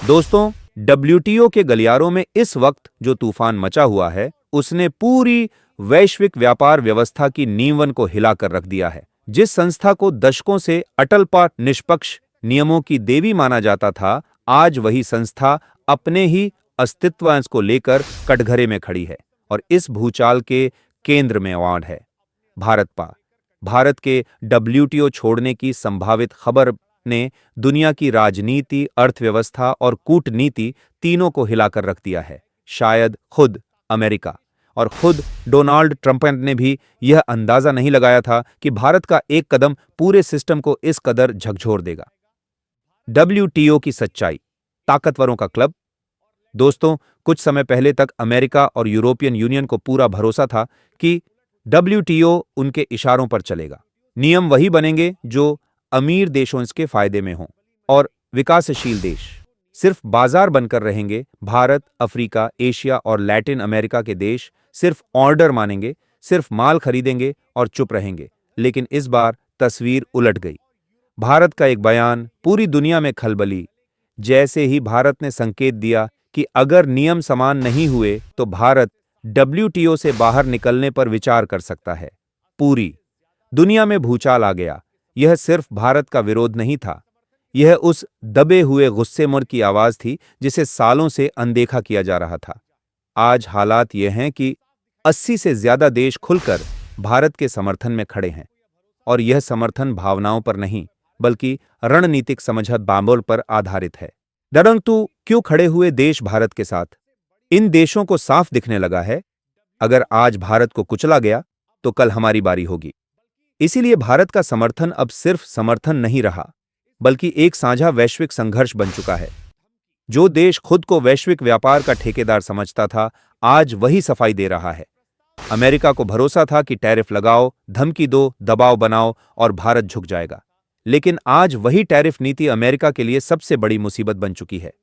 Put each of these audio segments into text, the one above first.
दोस्तों, डब्ल्यूटीओ के गलियारों में इस वक्त जो तूफान मचा हुआ है, उसने पूरी वैश्विक व्यापार व्यवस्था की नींवन को हिलाकर रख दिया है। जिस संस्था को दशकों से अटलपा निष्पक्ष नियमों की देवी माना जाता था, आज वही संस्था अपने ही अस्तित्व को लेकर कटघरे में खड़ी है और इस भूचाल के केंद्र में अवार्ड है भारत के डब्ल्यूटीओ छोड़ने की संभावित खबर ने दुनिया की राजनीति, अर्थव्यवस्था और कूटनीति तीनों को हिलाकर रख दिया है। शायद खुद अमेरिका और खुद डोनाल्ड ट्रंप ने भी यह अंदाजा नहीं लगाया था कि भारत का एक कदम पूरे सिस्टम को इस कदर झकझोर देगा। डब्ल्यूटीओ की सच्चाई, ताकतवरों का क्लब। दोस्तों, कुछ समय पहले तक अमेरिका और यूरोपियन यूनियन को पूरा भरोसा था कि डब्ल्यूटीओ उनके इशारों पर चलेगा। नियम वही बनेंगे जो अमीर देशों के फायदे में हों और विकासशील देश सिर्फ बाजार बनकर रहेंगे। भारत, अफ्रीका, एशिया और लैटिन अमेरिका के देश सिर्फ ऑर्डर मानेंगे, सिर्फ माल खरीदेंगे और चुप रहेंगे। लेकिन इस बार तस्वीर उलट गई। भारत का एक बयान पूरी दुनिया में खलबली। जैसे ही भारत ने संकेत दिया कि अगर नियम समान नहीं हुए तो भारत डब्ल्यूटीओ से बाहर निकलने पर विचार कर सकता है, पूरी दुनिया में भूचाल आ गया। यह सिर्फ भारत का विरोध नहीं था, यह उस दबे हुए गुस्सेमर की आवाज थी जिसे सालों से अनदेखा किया जा रहा था। आज हालात ये हैं कि 80 से ज्यादा देश खुलकर भारत के समर्थन में खड़े हैं और यह समर्थन भावनाओं पर नहीं बल्कि रणनीतिक समझौते बांबोल पर आधारित है। परंतु क्यों खड़े हुए देश भारत के साथ? इन देशों को साफ दिखने लगा है, अगर आज भारत को कुचला गया तो कल हमारी बारी होगी। इसीलिए भारत का समर्थन अब सिर्फ समर्थन नहीं रहा बल्कि एक साझा वैश्विक संघर्ष बन चुका है। जो देश खुद को वैश्विक व्यापार का ठेकेदार समझता था, आज वही सफाई दे रहा है। अमेरिका को भरोसा था कि टैरिफ लगाओ, धमकी दो, दबाव बनाओ और भारत झुक जाएगा। लेकिन आज वही टैरिफ नीति अमेरिका के लिए सबसे बड़ी मुसीबत बन चुकी है।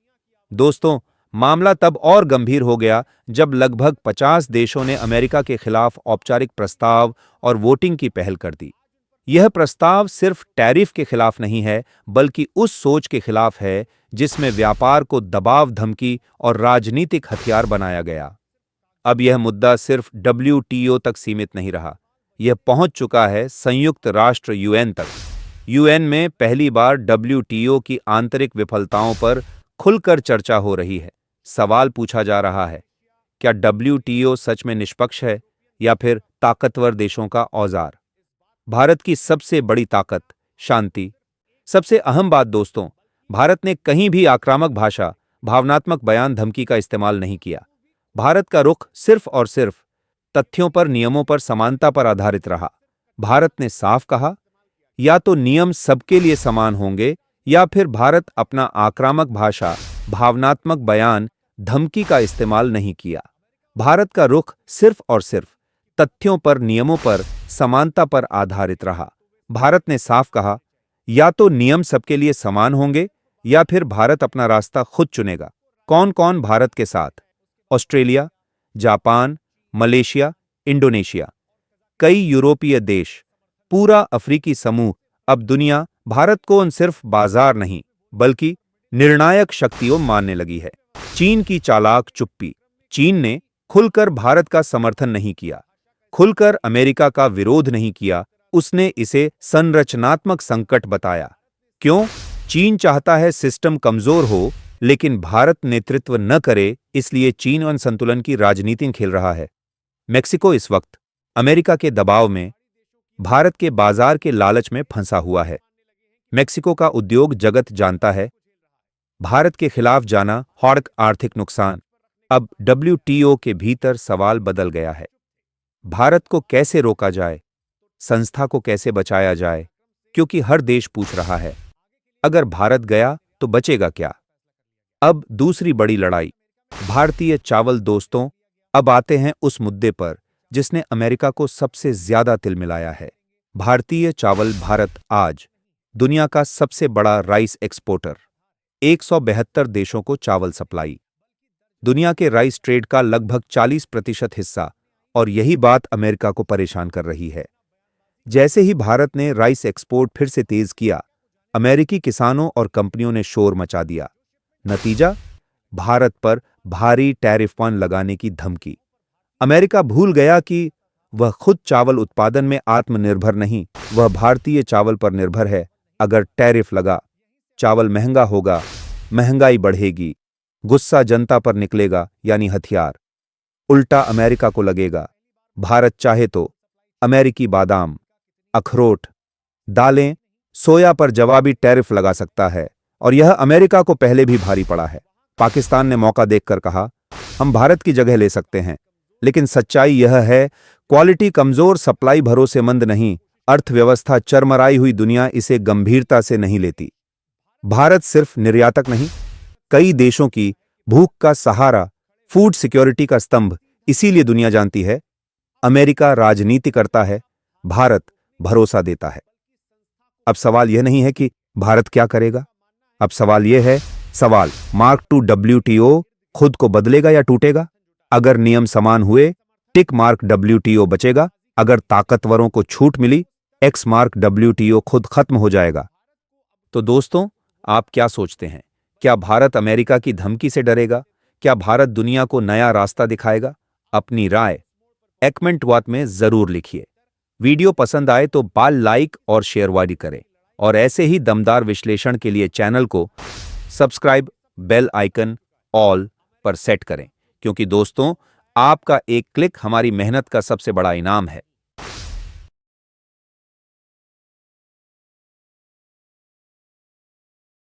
दोस्तों, मामला तब और गंभीर हो गया जब लगभग 50 देशों ने अमेरिका के खिलाफ औपचारिक प्रस्ताव और वोटिंग की पहल कर दी। यह प्रस्ताव सिर्फ टैरिफ के खिलाफ नहीं है बल्कि उस सोच के खिलाफ है जिसमें व्यापार को दबाव, धमकी और राजनीतिक हथियार बनाया गया। अब यह मुद्दा सिर्फ डब्ल्यूटीओ तक सीमित नहीं रहा, यह पहुंच चुका है संयुक्त राष्ट्र यूएन तक। यूएन में पहली बार डब्ल्यूटीओ की आंतरिक विफलताओं पर खुलकर चर्चा हो रही है। सवाल पूछा जा रहा है, क्या डब्ल्यूटीओ सच में निष्पक्ष है या फिर ताकतवर देशों का औजार? भारत की सबसे बड़ी ताकत, शांति। सबसे अहम बात दोस्तों, भारत ने कहीं भी आक्रामक भाषा, भावनात्मक बयान, धमकी का इस्तेमाल नहीं किया। भारत का रुख सिर्फ और सिर्फ तथ्यों पर, नियमों पर, समानता पर आधारित रहा। भारत ने साफ कहा, या तो नियम सबके लिए समान होंगे या फिर भारत अपना आक्रामक भाषा, भावनात्मक बयान, धमकी का इस्तेमाल नहीं किया। भारत का रुख सिर्फ और सिर्फ तथ्यों पर, नियमों पर, समानता पर आधारित रहा। भारत ने साफ कहा, या तो नियम सबके लिए समान होंगे या फिर भारत अपना रास्ता खुद चुनेगा। कौन कौन भारत के साथ? ऑस्ट्रेलिया, जापान, मलेशिया, इंडोनेशिया, कई यूरोपीय देश, पूरा अफ्रीकी समूह। अब दुनिया भारत को उन सिर्फ बाजार नहीं बल्कि निर्णायक शक्तियों मानने लगी है। चीन की चालाक चुप्पी। चीन ने खुलकर भारत का समर्थन नहीं किया, खुलकर अमेरिका का विरोध नहीं किया, उसने इसे संरचनात्मक संकट बताया। क्यों? चीन चाहता है सिस्टम कमजोर हो लेकिन भारत नेतृत्व न करे, इसलिए चीन उन संतुलन की राजनीति खेल रहा है। मेक्सिको इस वक्त अमेरिका के दबाव में, भारत के बाजार के लालच में फंसा हुआ है। मेक्सिको का उद्योग जगत जानता है, भारत के खिलाफ जाना हॉर्क आर्थिक नुकसान। अब डब्ल्यूटीओ के भीतर सवाल बदल गया है, भारत को कैसे रोका जाए, संस्था को कैसे बचाया जाए? क्योंकि हर देश पूछ रहा है, अगर भारत गया तो बचेगा क्या? अब दूसरी बड़ी लड़ाई, भारतीय चावल। दोस्तों, अब आते हैं उस मुद्दे पर जिसने अमेरिका को सबसे ज्यादा तिल मिलाया है, भारतीय चावल। भारत आज दुनिया का सबसे बड़ा राइस एक्सपोर्टर, 172 देशों को चावल सप्लाई, दुनिया के राइस ट्रेड का लगभग 40% हिस्सा। और यही बात अमेरिका को परेशान कर रही है। जैसे ही भारत ने राइस एक्सपोर्ट फिर से तेज किया, अमेरिकी किसानों और कंपनियों ने शोर मचा दिया। नतीजा, भारत पर भारी टैरिफ लगाने की धमकी। अमेरिका भूल गया कि वह खुद चावल उत्पादन में आत्मनिर्भर नहीं, वह भारतीय चावल पर निर्भर है। अगर टैरिफ लगा, चावल महंगा होगा, महंगाई बढ़ेगी, गुस्सा जनता पर निकलेगा यानी हथियार। उल्टा अमेरिका को लगेगा। भारत चाहे तो अमेरिकी बादाम, अखरोट, दालें, सोया पर जवाबी टैरिफ लगा सकता है, और यह अमेरिका को पहले भी भारी पड़ा है। पाकिस्तान ने मौका देखकर कहा, हम भारत की जगह ले सकते हैं, लेकिन सच्चाई यह है, क्वालिटी कमजोर, सप्लाई भरोसेमंद नहीं, अर्थव्यवस्था चरमराई हुई दुनिया इसे गंभीरता से नहीं लेती। भारत सिर्फ निर्यातक नहीं, कई देशों की भूख का सहारा, फूड सिक्योरिटी का स्तंभ। इसीलिए दुनिया जानती है, अमेरिका राजनीति करता है, भारत भरोसा देता है। अब सवाल यह नहीं है कि भारत क्या करेगा, अब सवाल यह है, सवाल मार्क टू WTO खुद को बदलेगा या टूटेगा? अगर नियम समान हुए, टिक मार्क WTO बचेगा। अगर ताकतवरों को छूट मिली, एक्स मार्क WTO खुद खत्म हो जाएगा। तो दोस्तों, आप क्या सोचते हैं? क्या भारत अमेरिका की धमकी से डरेगा? क्या भारत दुनिया को नया रास्ता दिखाएगा? अपनी राय कमेंट बॉक्स में जरूर लिखिए। वीडियो पसंद आए तो बाल लाइक और शेयर करें, और ऐसे ही दमदार विश्लेषण के लिए चैनल को सब्सक्राइब, बेल आइकन ऑल पर सेट करें, क्योंकि दोस्तों, आपका एक क्लिक हमारी मेहनत का सबसे बड़ा इनाम है।